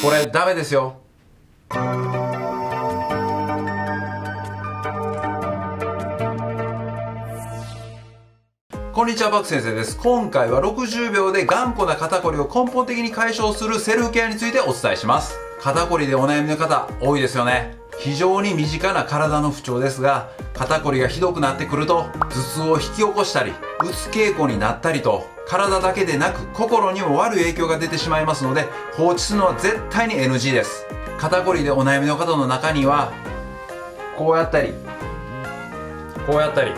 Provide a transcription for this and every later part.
これダメですよ。こんにちは、バク先生です。今回は60秒で頑固な肩こりを根本的に解消するセルフケアについてお伝えします。肩こりでお悩みの方多いですよね。非常に身近な体の不調ですが、肩こりがひどくなってくると頭痛を引き起こしたり、うつ傾向になったりと、体だけでなく心にも悪い影響が出てしまいますので、放置するのは絶対に NG です。肩こりでお悩みの方の中には、こうやったり、こうやったり、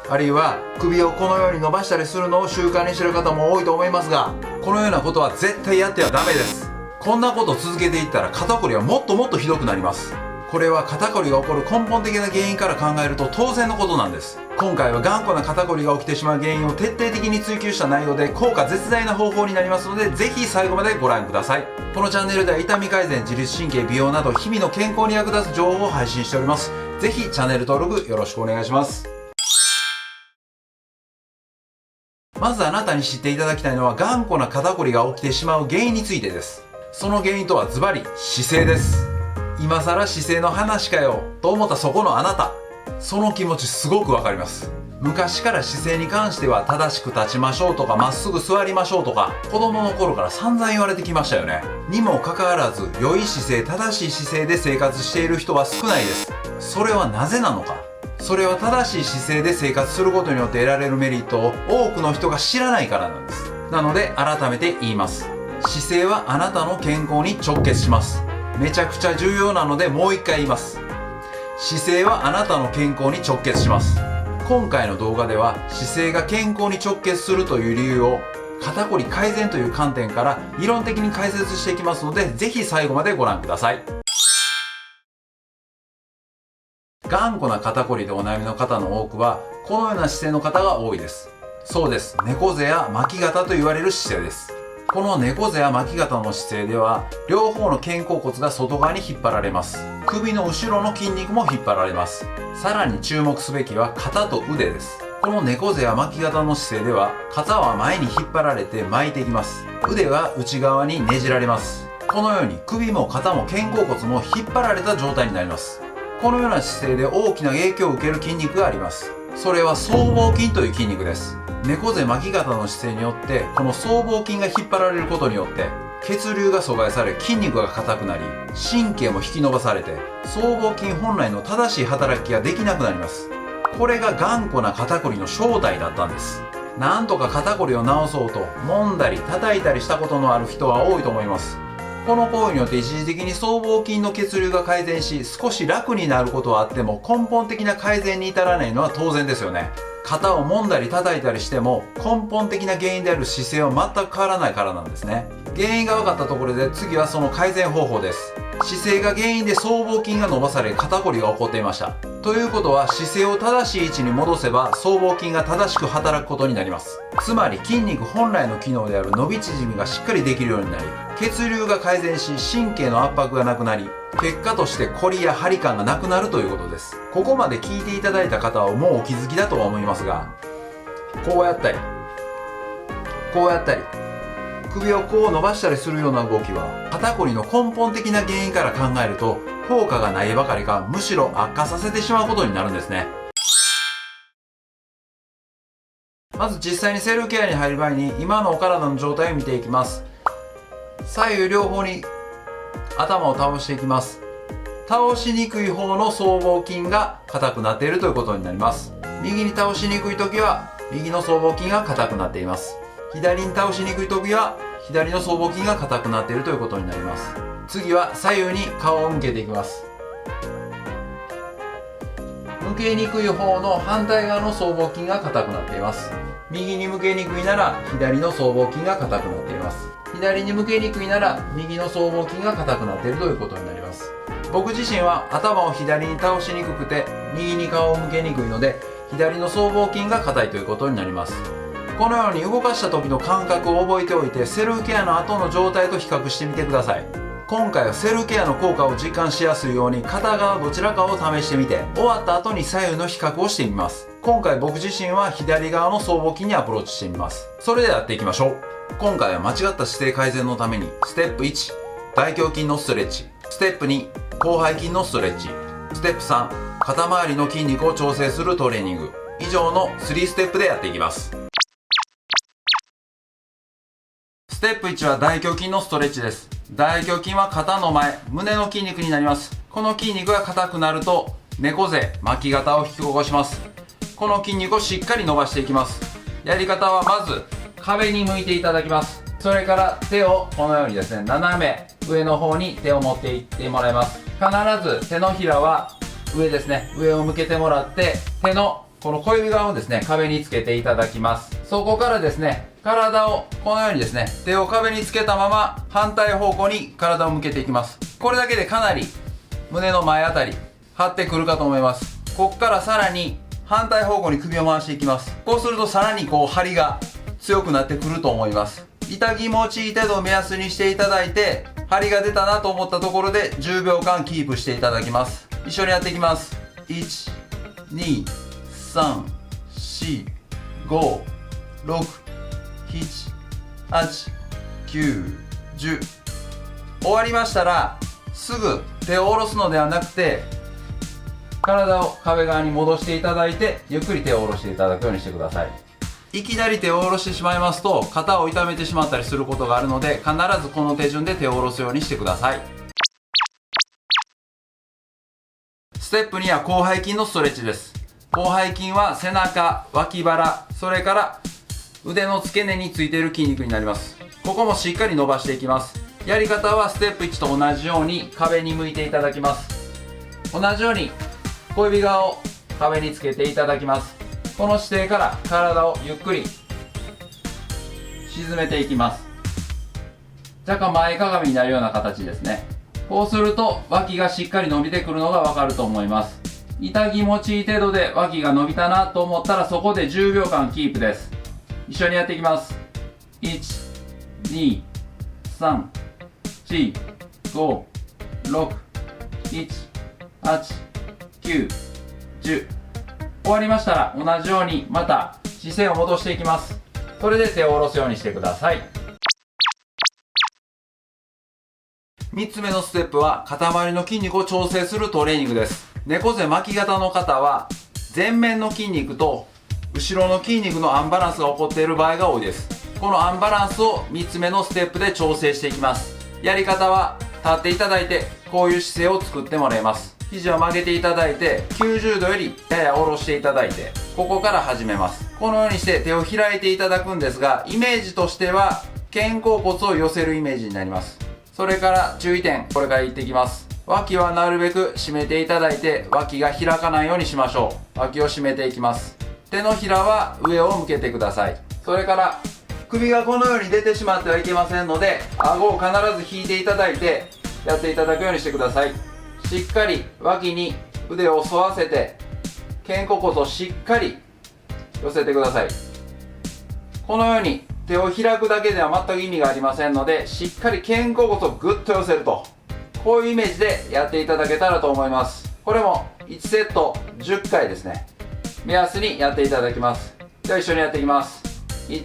あるいは首をこのように伸ばしたりするのを習慣にしている方も多いと思いますが、このようなことは絶対やってはダメです。こんなことを続けていったら肩こりはもっともっとひどくなります。これは肩こりが起こる根本的な原因から考えると当然のことなんです。今回は頑固な肩こりが起きてしまう原因を徹底的に追求した内容で効果絶大な方法になりますので、ぜひ最後までご覧ください。このチャンネルでは痛み改善、自律神経、美容など日々の健康に役立つ情報を配信しております。ぜひチャンネル登録よろしくお願いします。まずあなたに知っていただきたいのは、頑固な肩こりが起きてしまう原因についてです。その原因とはズバリ姿勢です。今更姿勢の話かよと思ったそこのあなた、その気持ちすごくわかります。昔から姿勢に関しては正しく立ちましょうとかまっすぐ座りましょうとか、子供の頃から散々言われてきましたよね。にもかかわらず良い姿勢、正しい姿勢で生活している人は少ないです。それはなぜなのか。それは正しい姿勢で生活することによって得られるメリットを多くの人が知らないからなんです。なので改めて言います。姿勢はあなたの健康に直結します。めちゃくちゃ重要なのでもう一回言います。姿勢はあなたの健康に直結します。今回の動画では姿勢が健康に直結するという理由を肩こり改善という観点から理論的に解説していきますので、ぜひ最後までご覧ください。頑固な肩こりでお悩みの方の多くはこのような姿勢の方が多いです。そうです。猫背や巻き肩と言われる姿勢です。この猫背や巻き肩の姿勢では両方の肩甲骨が外側に引っ張られます。首の後ろの筋肉も引っ張られます。さらに注目すべきは肩と腕です。この猫背や巻き肩の姿勢では肩は前に引っ張られて巻いていきます。腕は内側にねじられます。このように首も肩も肩甲骨も引っ張られた状態になります。このような姿勢で大きな影響を受ける筋肉があります。それは僧帽筋という筋肉です。猫背巻き肩の姿勢によってこの僧帽筋が引っ張られることによって血流が阻害され、筋肉が硬くなり、神経も引き伸ばされて僧帽筋本来の正しい働きができなくなります。これが頑固な肩こりの正体だったんです。なんとか肩こりを治そうと揉んだり叩いたりしたことのある人は多いと思います。この行為によって一時的に僧帽筋の血流が改善し、少し楽になることはあっても根本的な改善に至らないのは当然ですよね。肩を揉んだり叩いたりしても根本的な原因である姿勢は全く変わらないからなんですね。原因が分かったところで次はその改善方法です。姿勢が原因で僧帽筋が伸ばされ肩こりが起こっていました。ということは姿勢を正しい位置に戻せば僧帽筋が正しく働くことになります。つまり筋肉本来の機能である伸び縮みがしっかりできるようになり、血流が改善し神経の圧迫がなくなり、結果としてコリや張り感がなくなるということです。ここまで聞いていただいた方はもうお気づきだとは思いますが、こうやったりこうやったり首をこう伸ばしたりするような動きは肩こりの根本的な原因から考えると効果がないばかりか、むしろ悪化させてしまうことになるんですね。まず実際にセルフケアに入る前に今のお体の状態を見ていきます。左右両方に頭を倒していきます。倒しにくい方の僧帽筋が硬くなっているということになります。右に倒しにくい時は右の僧帽筋が硬くなっています。左に倒しにくい時は左の僧帽筋が硬くなっているということになります。次は左右に顔を向けていきます。向けにくい方の反対側の僧帽筋が硬くなっています。右に向けにくいなら左の僧帽筋が硬くなっています。左に向けにくいなら右の僧帽筋が硬くなっているということになります。僕自身は頭を左に倒しにくくて右に顔を向けにくいので左の僧帽筋が硬いということになります。このように動かした時の感覚を覚えておいてセルフケアの後の状態と比較してみてください。今回はセルフケアの効果を実感しやすいように片側どちらかを試してみて終わった後に左右の比較をしてみます。今回僕自身は左側の僧帽筋にアプローチしてみます。それではやっていきましょう。今回は間違った姿勢改善のためにステップ1、大胸筋のストレッチ、ステップ2、広背筋のストレッチ、ステップ3、肩周りの筋肉を調整するトレーニング、以上の3ステップでやっていきます。ステップ1は大胸筋のストレッチです。大胸筋は肩の前、胸の筋肉になります。この筋肉が硬くなると猫背、巻き肩を引き起こします。この筋肉をしっかり伸ばしていきます。やり方はまず壁に向いていただきます。それから手をこのようにですね、斜め上の方に手を持っていってもらいます。必ず手のひらは上ですね、上を向けてもらって手のこの小指側をですね、壁につけていただきます。そこからですね、体をこのようにですね、手を壁につけたまま反対方向に体を向けていきます。これだけでかなり胸の前あたり張ってくるかと思います。ここからさらに反対方向に首を回していきます。こうするとさらにこう張りが強くなってくると思います。痛気持ちいい程度を目安にしていただいて、張りが出たなと思ったところで10秒間キープしていただきます。一緒にやっていきます。1、2、3、4、5、6、7、8、9、10。終わりましたらすぐ手を下ろすのではなくて、体を壁側に戻していただいてゆっくり手を下ろしていただくようにしてください。いきなり手を下ろしてしまいますと肩を痛めてしまったりすることがあるので、必ずこの手順で手を下ろすようにしてください。ステップ2は広背筋のストレッチです。広背筋は背中、脇腹、それから腕の付け根についている筋肉になります。ここもしっかり伸ばしていきます。やり方はステップ1と同じように壁に向いていただきます。同じように小指側を壁につけていただきます。この姿勢から体をゆっくり沈めていきます。若干前かがみになるような形ですね。こうすると脇がしっかり伸びてくるのがわかると思います。痛気持ちいい程度で脇が伸びたなと思ったらそこで10秒間キープです。一緒にやっていきます。1、2、3、4、5、6、7、8、9、10。終わりましたら同じようにまた姿勢を戻していきます。それで手を下ろすようにしてください。3つ目のステップは肩周りの筋肉を調整するトレーニングです。猫背巻き肩の方は前面の筋肉と後ろの筋肉のアンバランスが起こっている場合が多いです。このアンバランスを3つ目のステップで調整していきます。やり方は立っていただいてこういう姿勢を作ってもらいます。肘を曲げていただいて90度よりやや下ろしていただいて、ここから始めます。このようにして手を開いていただくんですが、イメージとしては肩甲骨を寄せるイメージになります。それから注意点、これから言っていきます。脇はなるべく締めていただいて脇が開かないようにしましょう。脇を締めていきます。手のひらは上を向けてください。それから首がこのように出てしまってはいけませんので、顎を必ず引いていただいてやっていただくようにしてください。しっかり脇に腕を沿わせて肩甲骨をしっかり寄せてください。このように手を開くだけでは全く意味がありませんので、しっかり肩甲骨をぐっと寄せると、こういうイメージでやっていただけたらと思います。これも1セット10回ですね、目安にやっていただきます。では一緒にやっていきます。1、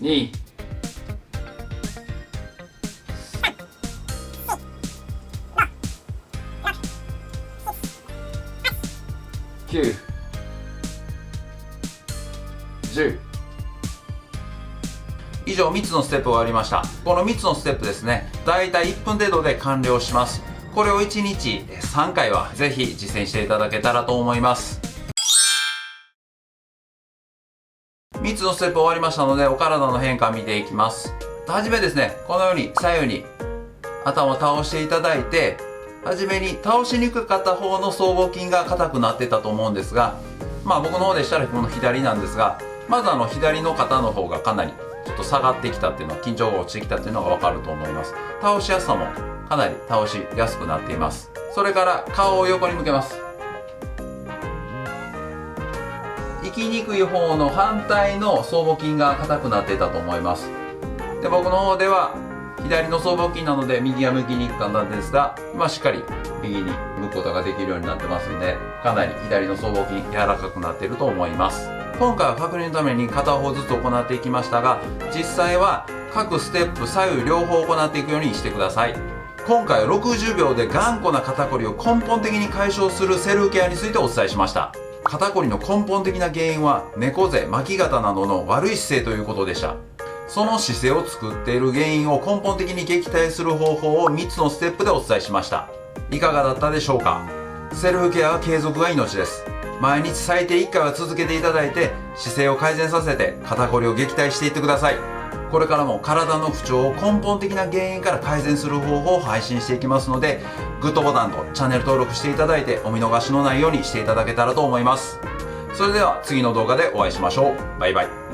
2、9、10。以上3つのステップ終わりました。この3つのステップですね、だいたい1分程度で完了します。これを1日3回はぜひ実践していただけたらと思います。3つのステップ終わりましたので、お体の変化を見ていきます。はじめですね、このように左右に頭を倒していただいて、はじめに倒しにくかった方の僧帽筋が硬くなってたと思うんですが、僕の方でしたらこの左なんですが、まず左の肩の方がかなりちょっと下がってきたっていうのは、緊張が落ちてきたっていうのが分かると思います。倒しやすさもかなり倒しやすくなっています。それから顔を横に向けます。生きにくい方の反対の僧帽筋が硬くなっていたと思います。で、僕の方では左の僧帽筋なので右が向きにくかったんですが、今しっかり右に向くことができるようになってますので、かなり左の僧帽筋柔らかくなっていると思います。今回は確認のために片方ずつ行っていきましたが、実際は各ステップ左右両方行っていくようにしてください。今回は60秒で頑固な肩こりを根本的に解消するセルフケアについてお伝えしました。肩こりの根本的な原因は猫背、巻き肩などの悪い姿勢ということでした。その姿勢を作っている原因を根本的に撃退する方法を3つのステップでお伝えしました。いかがだったでしょうか。セルフケアは継続が命です。毎日最低1回は続けていただいて、姿勢を改善させて肩こりを撃退していってください。これからも体の不調を根本的な原因から改善する方法を配信していきますので、グッドボタンとチャンネル登録していただいてお見逃しのないようにしていただけたらと思います。それでは次の動画でお会いしましょう。バイバイ。